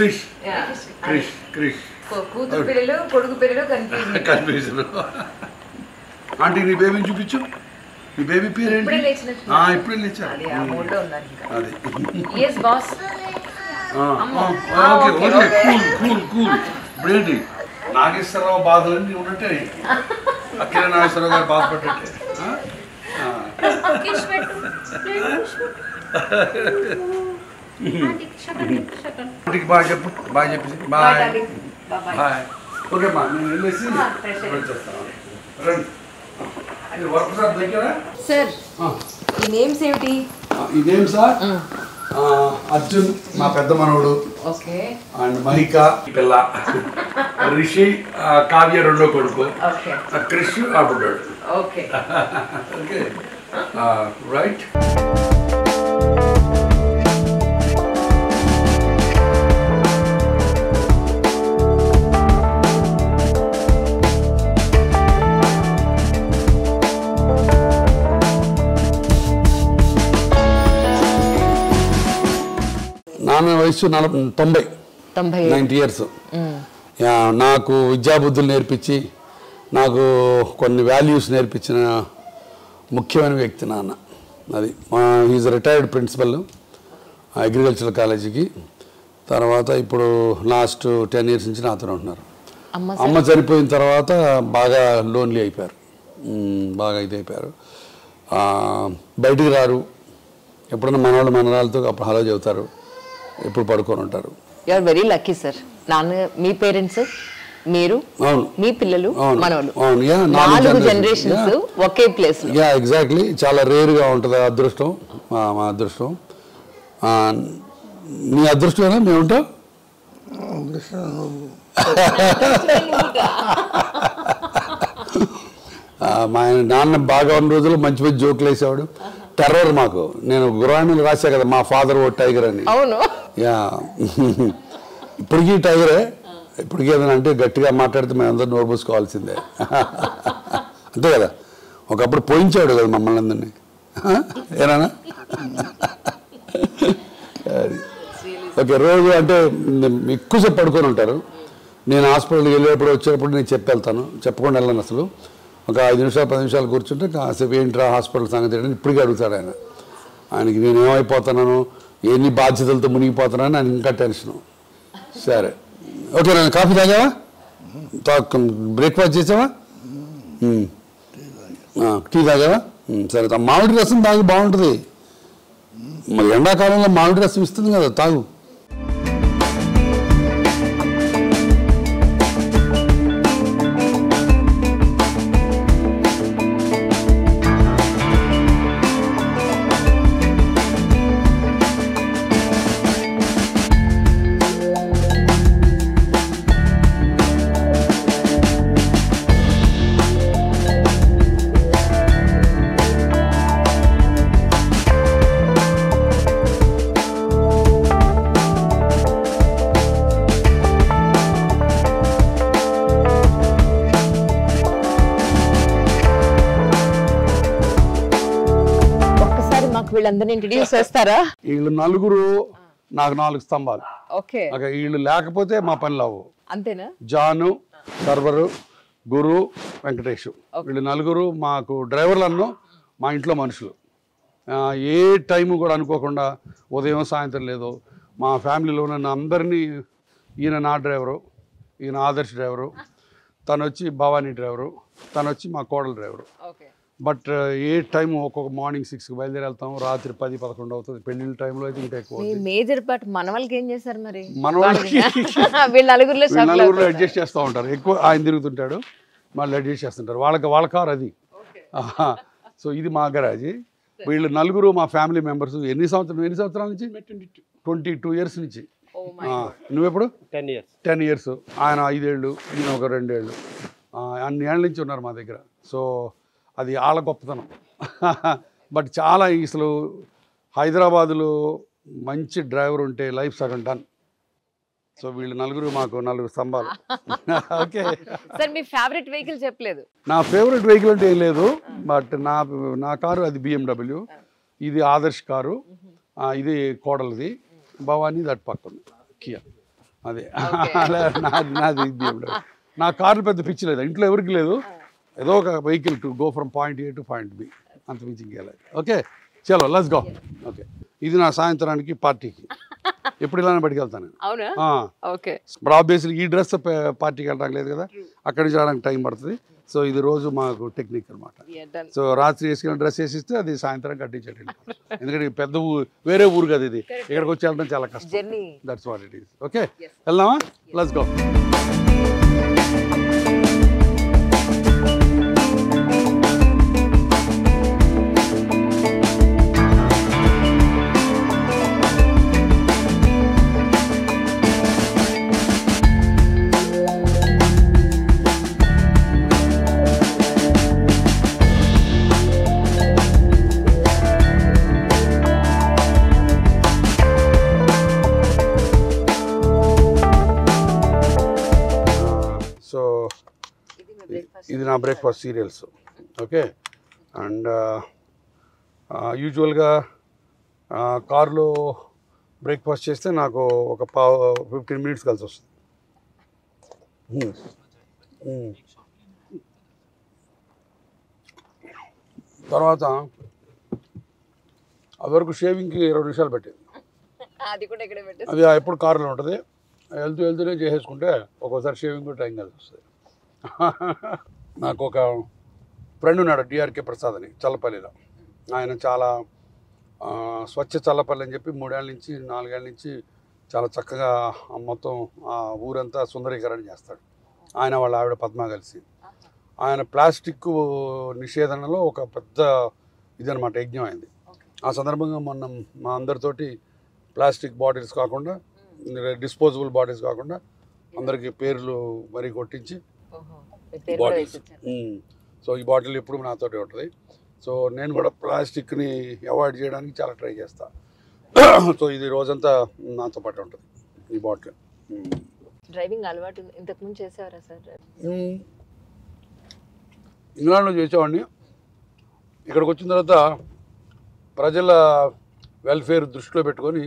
క్రిష్ క్రిష్ క్రిష్ కూతురు పిల్లలు కొడుకు పిల్లలు కన్ఫ్యూజన్. ఆంటీ నీ బేబీని చూపించు. నీ బేబీ పేరు ఏంటి? ఇప్పుడే లేచారు. అది okay okay cool cool cool. ఇప్పుడేంటి నాగేశ్వరరావు బాధలన్నీ ఉన్నట్టే, అఖిల నాగేశ్వరరావు గారు బాధపడ్డట్టే. బాగా చెప్పు, బాగా చెప్పేసి బాయ్ బాయ్. ఓకే అమ్మా, నేను వెళ్ళేసి వచ్చేస్తాను. రండి. వర్క్ సార్ దగ్గర సార్ ఈ నేమ్స్ ఏమిటి? ఈ నేమ్సా? అర్జున్ మా పెద్ద మనవడు, అండ్ మహిక పిల్ల, రిషి కావ్య రెండో కొడుకు, క్రిష్ ఆడుకుంటాడు. Okay right. నాన్న వయసు 90 ఇయర్స్. నాకు విద్యాబుద్ధులు నేర్పించి నాకు కొన్ని వాల్యూస్ నేర్పించిన ముఖ్యమైన వ్యక్తి నాన్న. అది ఈజ్ రిటైర్డ్ ప్రిన్సిపల్ అగ్రికల్చరల్ కాలేజీకి. తర్వాత ఇప్పుడు లాస్ట్ 10 years నుంచి నాతో ఉంటున్నారు. అమ్మ చనిపోయిన తర్వాత బాగా లోన్లీ అయిపోయారు, బాగా ఇది అయిపోయారు. బయటికి రారు, ఎప్పుడన్నా మనవాళ్ళు మనరాలతో అప్పుడు హలో చెబుతారు, ఎప్పుడు పడుకొని ఉంటారు. You are very lucky sir. నాన్న మీ పేరెంట్స్, మీరు, మీ పిల్లలు, మనవలు, 4 జనరేషన్స్ ఒకే ప్లేస్. Yeah exactly. చాలా రేర్గా ఉంటుంది అదృష్టం, మా అదృష్టం. నీ అదృష్టమేనా మేము ఉంటాం? మా నాన్న బాగా ఉన్న రోజులు మంచి మంచి జోకులు వేసేవాడు. టెర్రర్ మాకు. నేను గురాణిలు రాశా కదా, మా ఫాదర్ ఓ టైగర్ అని. యా ఇప్పటికీ టైగరే. ఇప్పటికీ ఏదైనా అంటే గట్టిగా మాట్లాడితే మేము అందరూ నోరు పూసుకోవాల్సిందే, అంతే కదా. ఒకప్పుడు పోయించాడు కదా మమ్మల్ని అందరినీ, ఏనా? ఓకే. రోజు అంటే ఎక్కువసేపు పడుకొని ఉంటారు. నేను హాస్పిటల్కి వెళ్ళేటప్పుడు వచ్చేటప్పుడు నేను వెళ్తాను, చెప్పకుండా వెళ్ళను అసలు. ఒక 5 నిమిషాలు 10 నిమిషాలు కూర్చుంటే కాసేపు ఏంట్రా హాస్పిటల్ సంగతి ఏంటని ఇప్పటికీ అడుగుతాడు ఆయన. ఆయనకి నేను ఏమైపోతున్నాను, ఎన్ని బాధ్యతలతో మునిగిపోతున్నాను ఆయన ఇంకా టెన్షను. సరే ఓకే. నేను కాఫీ తాగావా? బ్రేక్ఫాస్ట్ చేసావా? టీ తాగావా? సరే. మామిడి రసం తాగి బాగుంటుంది. మరి ఎండాకాలంలో మామిడి రసం ఇస్తుంది కదా, తాగు. వీళ్ళందరినీ ఇంట్రడ్యూస్ చేస్తారా? వీళ్ళు నలుగురు నాకు 4 స్తంభాలు. ఓకే. వీళ్ళు లేకపోతే మా పని లేవు. అంతేనా? జాను, సర్వరు, గురు, వెంకటేష్, వీళ్ళు నలుగురు మాకు డ్రైవర్లను, మా ఇంట్లో మనుషులు. ఏ టైము కూడా అనుకోకుండా ఉదయం సాయంత్రం లేదు, మా ఫ్యామిలీలో ఉన్న అందరినీ, ఈయన నా డ్రైవరు, ఈయన ఆదర్శ్ డ్రైవరు, తను వచ్చి భవానీ డ్రైవరు, తను వచ్చి మా కోడలు డ్రైవరు. బట్ ఏ టైం ఒక్కొక్క మార్నింగ్ 6కి బయలుదేరి వెళ్తాం, రాత్రి 10-11 అవుతుంది. పెళ్లిళ్ళ టైంలో అయితే ఇంకా ఎక్కువ. మేజర్ పార్ట్ మనవాళ్ళకి ఏం చేస్తారు మరి? మనవాళ్ళకి నలుగురిలో అడ్జస్ట్ చేస్తూ ఉంటారు. ఎక్కువ ఆయన తిరుగుతుంటాడు, మళ్ళీ అడ్జస్ట్ చేస్తుంటారు. వాళ్ళ కారు అది. సో ఇది మా గరాజీ. వీళ్ళు నలుగురు మా ఫ్యామిలీ మెంబర్స్. ఎన్ని సంవత్సరాల నుంచి? 22 years నుంచి. నువ్వెప్పుడు? 10 years. ఆయన 5 ఏళ్ళు, ఈయన ఒక 2 ఏళ్ళు. అన్ని ఏళ్ళ నుంచి ఉన్నారు మా దగ్గర. సో అది వాళ్ళ గొప్పతనం. బట్ చాలా అసలు హైదరాబాదులో మంచి డ్రైవర్ ఉంటే లైఫ్ సగం డన్. సో వీళ్ళు నలుగురు మాకు 4 స్తంభాలు. ఓకే సార్, మీ ఫేవరెట్ వెహికల్ చెప్పలేదు. నా ఫేవరెట్ వెహికల్ అంటే ఏం లేదు, బట్ నా కారు అది BMW, ఇది ఆదర్శ్ కారు, ఇది కోడలది, భవానీ దట్ పక్కన కియా. అదే నాది నా కార్లు పెద్ద పిచ్చి లేదు, ఇంట్లో ఎవరికి లేదు, ఏదో ఒక vehicle to go from point A to point B, అంత మించి ఇంకేలేదు. ఓకే చలో లెట్స్ గో. ఓకే ఇది నా సాయంత్రానికి పార్టీకి, ఎప్పుడు ఇలానే బయటికి వెళ్తాను. ఇప్పుడు ఆబ్వియస్లీ ఈ డ్రెస్ పార్టీకి వెళ్ళడానికి లేదు కదా, అక్కడి నుంచి రావడానికి టైం పడుతుంది. సో ఇది రోజు మాకు టెక్నిక్ అనమాట. సో రాత్రి వేసుకున్న డ్రెస్ వేసిస్తే అది సాయంత్రం కట్టించేటండి, ఎందుకంటే పెద్ద వేరే ఊరు కదా ఇది, ఇక్కడికి వచ్చి వెళ్ళడం చాలా కష్టం. That's what it is. Okay వెళ్దామా, లెట్స్ గో. ఇది నా బ్రేక్ఫాస్ట్ సీరియల్స్. ఓకే అండ్ యూజువల్గా కార్లో బ్రేక్ఫాస్ట్ చేస్తే నాకు ఒక 15 minutes కలిసి వస్తుంది. తర్వాత అదివరకు షేవింగ్కి 20 నిమిషాలు పెట్టేది, అది ఎప్పుడు కార్లో ఉంటుంది, వెళ్తూనే చేసేసుకుంటే ఒక్కోసారి షేవింగ్ కూడా టైం కలిసి వస్తుంది. నాకు ఒక ఫ్రెండ్ ఉన్నాడు డిఆర్కే ప్రసాద్ అని చల్లపల్లిలో, ఆయన చాలా స్వచ్ఛ చల్లపల్లి అని చెప్పి 3 ఏళ్ళ నుంచి 4 ఏళ్ళ నుంచి చాలా చక్కగా మొత్తం ఆ ఊరంతా సుందరీకరణ చేస్తాడు. ఆయన వాళ్ళ ఆవిడ పద్మ కలిసి ఆయన ప్లాస్టిక్ నిషేధనలో ఒక పెద్ద ఇదనమాట యజ్ఞం అయింది. ఆ సందర్భంగా మొన్న మా అందరితోటి ప్లాస్టిక్ బాటిల్స్ కాకుండా, డిస్పోజబుల్ బాటిల్స్ కాకుండా అందరికీ పేర్లు మరీ కొట్టించి బాటిల్స్. సో ఈ బాటిల్ ఎప్పుడు నాతోటి ఉంటుంది. సో నేను కూడా ప్లాస్టిక్ని అవాయిడ్ చేయడానికి చాలా ట్రై చేస్తా. సో ఇది రోజంతా నాతో పాటు ఉంటుంది ఈ బాటిల్. డ్రైవింగ్ అలవాటు ఇంతకుముందు చేసేవారా సార్? ఇంగ్లాండ్లో చేసేవాడిని. ఇక్కడికి వచ్చిన తర్వాత ప్రజల వెల్ఫేర్ దృష్టిలో పెట్టుకొని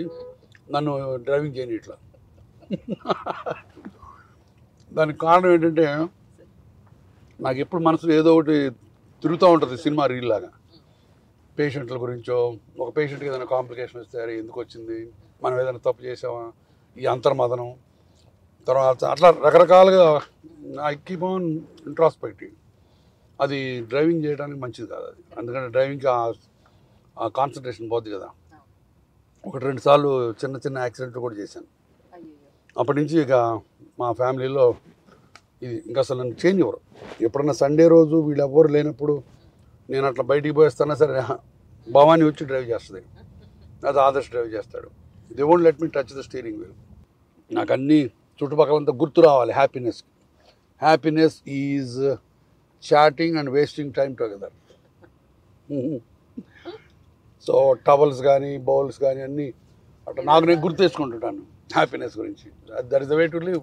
నన్ను డ్రైవింగ్ చేయని ఇట్లా. దానికి కారణం ఏంటంటే నాకు ఎప్పుడు మనసులో ఏదో ఒకటి తిరుగుతూ ఉంటుంది, సినిమా రీల్ లాగా. పేషెంట్ల గురించో, ఒక పేషెంట్కి ఏదైనా కాంప్లికేషన్ వస్తే అరే ఎందుకు వచ్చింది, మనం ఏదైనా తప్పు చేసామా, ఈ అంతర్మదనం, తర్వాత అట్లా రకరకాలుగా ఐ కీప్ ఆన్ ఇంట్రాస్పెక్టింగ్. అది డ్రైవింగ్ చేయడానికి మంచిది కాదు అది, అందుకని డ్రైవింగ్కి ఆ కాన్సన్ట్రేషన్ పోద్ది కదా. 1-2 సార్లు చిన్న యాక్సిడెంట్లు కూడా చేశాను. అప్పటి నుంచి ఇక మా ఫ్యామిలీలో ఇది ఇంకా అసలు నన్ను చేంజ్ ఇవ్వరు. ఎప్పుడన్నా సండే రోజు వీళ్ళు ఎవ్వరు లేనప్పుడు నేను అట్లా బయటికి పోయిస్తానా సరే భవానీ వచ్చి డ్రైవ్ చేస్తుంది, అది ఆదర్శ్ డ్రైవ్ చేస్తాడు. They won't let me touch the steering wheel. నాకు అన్నీ చుట్టుపక్కలంతా గుర్తు రావాలి. Happiness is chatting and wasting time together. So towels కానీ బౌల్స్ కానీ అన్నీ అట్లా నాకు నేను గుర్తు తెచ్చుకుంటుంటాను హ్యాపీనెస్ గురించి. That is the way to live.